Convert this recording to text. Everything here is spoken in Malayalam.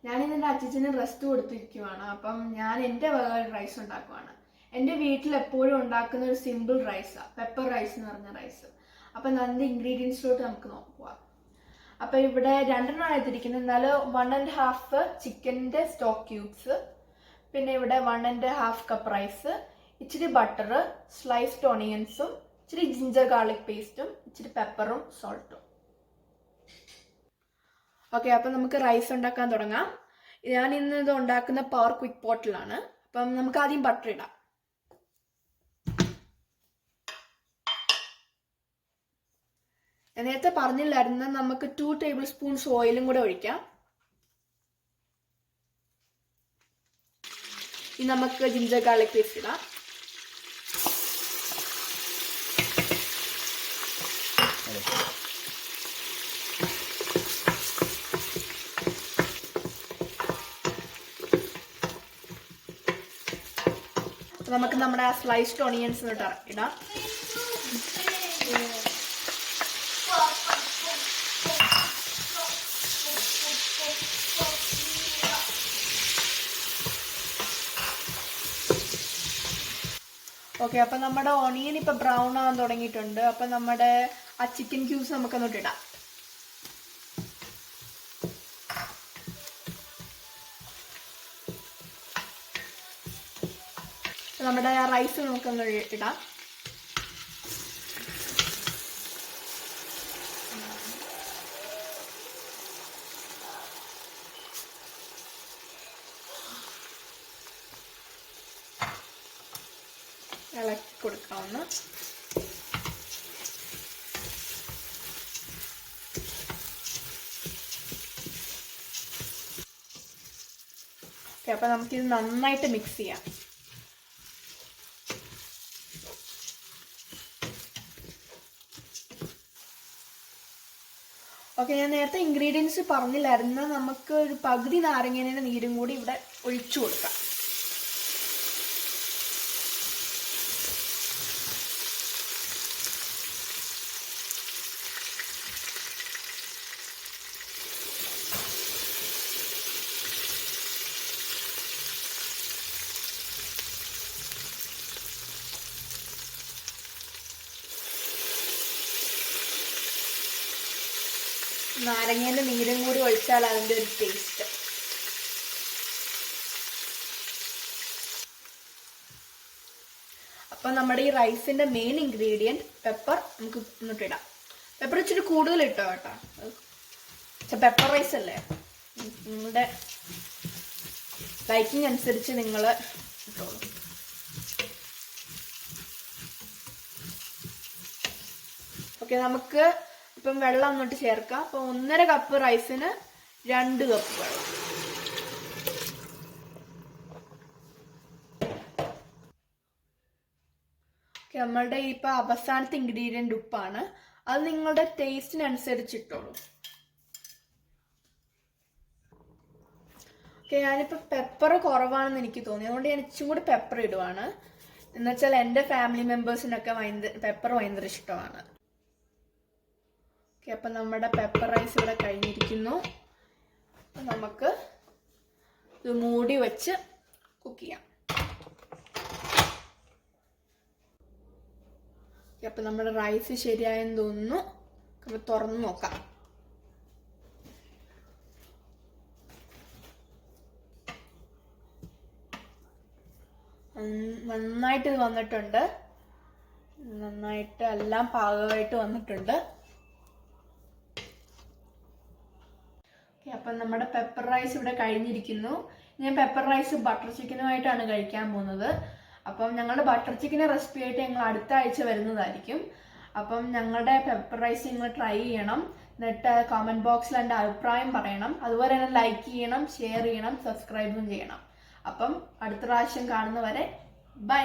ഞാനിന്ന് അച്ഛന് റെസ്റ്റ് കൊടുത്തിരിക്കുവാണ്. അപ്പം ഞാൻ എൻ്റെ വക റൈസ് ഉണ്ടാക്കുവാണ്. എൻ്റെ വീട്ടിൽ എപ്പോഴും ഉണ്ടാക്കുന്ന ഒരു സിമ്പിൾ റൈസാണ്, പെപ്പർ റൈസ് എന്ന് പറഞ്ഞ റൈസ്. അപ്പം അതിൻ്റെ ഇൻഗ്രീഡിയൻസിലോട്ട് നമുക്ക് നോക്കുക. അപ്പം ഇവിടെ 2 എടുത്തിരിക്കുന്നത്. എന്നാലും 1½ ചിക്കൻ്റെ സ്റ്റോക്ക് ക്യൂബ്സ്, പിന്നെ ഇവിടെ 1½ കപ്പ് റൈസ്, ഇച്ചിരി ബട്ടർ, സ്ലൈസ്ഡ് ഓണിയൻസും, ഇച്ചിരി ജിഞ്ചർ ഗാർലിക് പേസ്റ്റും, ഇച്ചിരി പെപ്പറും സോൾട്ടും. ഓക്കെ, അപ്പം നമുക്ക് റൈസ് ഉണ്ടാക്കാൻ തുടങ്ങാം. ഞാൻ ഇന്ന് ഇത് ഉണ്ടാക്കുന്ന പവർ ക്വിക്ക് പോട്ടിലാണ്. അപ്പം നമുക്ക് ആദ്യം ബട്ടർ ഇടാം. നേരത്തെ പറഞ്ഞില്ലായിരുന്നു, നമുക്ക് 2 ടേബിൾ സ്പൂൺസ് ഓയിലും കൂടെ ഒഴിക്കാം. ഇനി നമുക്ക് ജിഞ്ചർ ഗാർലിക് പേസ്റ്റ് ഇടാം. നമുക്ക് നമ്മുടെ ആ സ്ലൈസ്ഡ് ഓണിയൻസ് ഇടാം. ഓക്കെ, അപ്പം നമ്മുടെ ഓണിയൻ ഇപ്പം ബ്രൗൺ ആവാൻ തുടങ്ങിയിട്ടുണ്ട്. അപ്പം നമ്മുടെ ആ ചിക്കൻ ക്യൂബ്സ് നമുക്കൊന്നിട്ട് ഇടാം. നമ്മുടെ ആ റൈസ് നമുക്കൊന്ന് ഇടാം. ഇളക്കി കൊടുക്കാവുന്ന. ഓക്കെ, അപ്പം നമുക്കിത് നന്നായിട്ട് മിക്സ് ചെയ്യാം. ഓക്കെ, ഞാൻ നേരത്തെ ഇൻഗ്രീഡിയൻസ് പറഞ്ഞില്ലായിരുന്നു. നമുക്ക് ഒരു പകുതി നാരങ്ങേൻ്റെ നീരും കൂടി ഇവിടെ ഒഴിച്ചു കൊടുക്കാം. നാരങ്ങേൻ്റെ നീരും കൂടി ഒഴിച്ചാൽ അതിൻ്റെ ഒരു ടേസ്റ്റ്. അപ്പം നമ്മുടെ ഈ റൈസിൻ്റെ മെയിൻ ഇൻഗ്രീഡിയൻറ്റ് പെപ്പർ നമുക്ക് ഇന്നിട്ടിടാം. പെപ്പർ ഇച്ചിരി കൂടുതൽ ഇട്ടോ കേട്ടോ, പെപ്പർ റൈസ് അല്ലേ. നിങ്ങളുടെ ലൈക്കിങ് അനുസരിച്ച് നിങ്ങൾ ഇട്ടോളൂ. ഓക്കെ, നമുക്ക് ഇപ്പം വെള്ളം എന്നിട്ട് ചേർക്കാം. അപ്പം 1½ കപ്പ് റൈസിന് 2 കപ്പ് വെള്ളം. ഓക്കെ, നമ്മളുടെ ഇപ്പം അവസാനത്തെ ഇൻഗ്രീഡിയൻറ്റ് ഉപ്പാണ്. അത് നിങ്ങളുടെ ടേസ്റ്റിനനുസരിച്ച് ഇട്ടോളൂ. ഓക്കെ, ഞാനിപ്പോൾ പെപ്പർ കുറവാണെന്ന് എനിക്ക് തോന്നി, അതുകൊണ്ട് ഞാൻ ഇച്ചും കൂടി പെപ്പർ ഇടുവാണ്. എന്നുവെച്ചാൽ എൻ്റെ ഫാമിലി മെമ്പേഴ്സിനൊക്കെ പെപ്പർ ഭയങ്കര ഇഷ്ടമാണ്. അപ്പം നമ്മുടെ പെപ്പർ റൈസ് ഇവിടെ കഴിഞ്ഞിരിക്കുന്നു. അപ്പം നമുക്ക് ഇത് മൂടി വെച്ച് കുക്ക് ചെയ്യാം. അപ്പം നമ്മുടെ റൈസ് ശരിയായെന്ന് തോന്നുന്നു. നമുക്ക് തുറന്ന് നോക്കാം. നന്നായിട്ട് ഇത് വന്നിട്ടുണ്ട്. നന്നായിട്ട് എല്ലാം പാകമായിട്ട് വന്നിട്ടുണ്ട്. അപ്പം നമ്മുടെ പെപ്പർ റൈസ് ഇവിടെ കഴിഞ്ഞിരിക്കുന്നു. ഞാൻ പെപ്പർ റൈസ് ബട്ടർ ചിക്കനുമായിട്ടാണ് കഴിക്കാൻ പോകുന്നത്. അപ്പം ഞങ്ങളുടെ ബട്ടർ ചിക്കൻ റെസിപ്പി ആയിട്ട് ഞങ്ങൾ അടുത്ത ആഴ്ച വരുന്നതായിരിക്കും. അപ്പം ഞങ്ങളുടെ പെപ്പർ റൈസ് നിങ്ങൾ ട്രൈ ചെയ്യണം. എന്നിട്ട് കമൻറ്റ് ബോക്സിൽ എൻ്റെ അഭിപ്രായം പറയണം. അതുപോലെ തന്നെ ലൈക്ക് ചെയ്യണം, ഷെയർ ചെയ്യണം, സബ്സ്ക്രൈബും ചെയ്യണം. അപ്പം അടുത്ത പ്രാവശ്യം കാണുന്നവരെ ബൈ.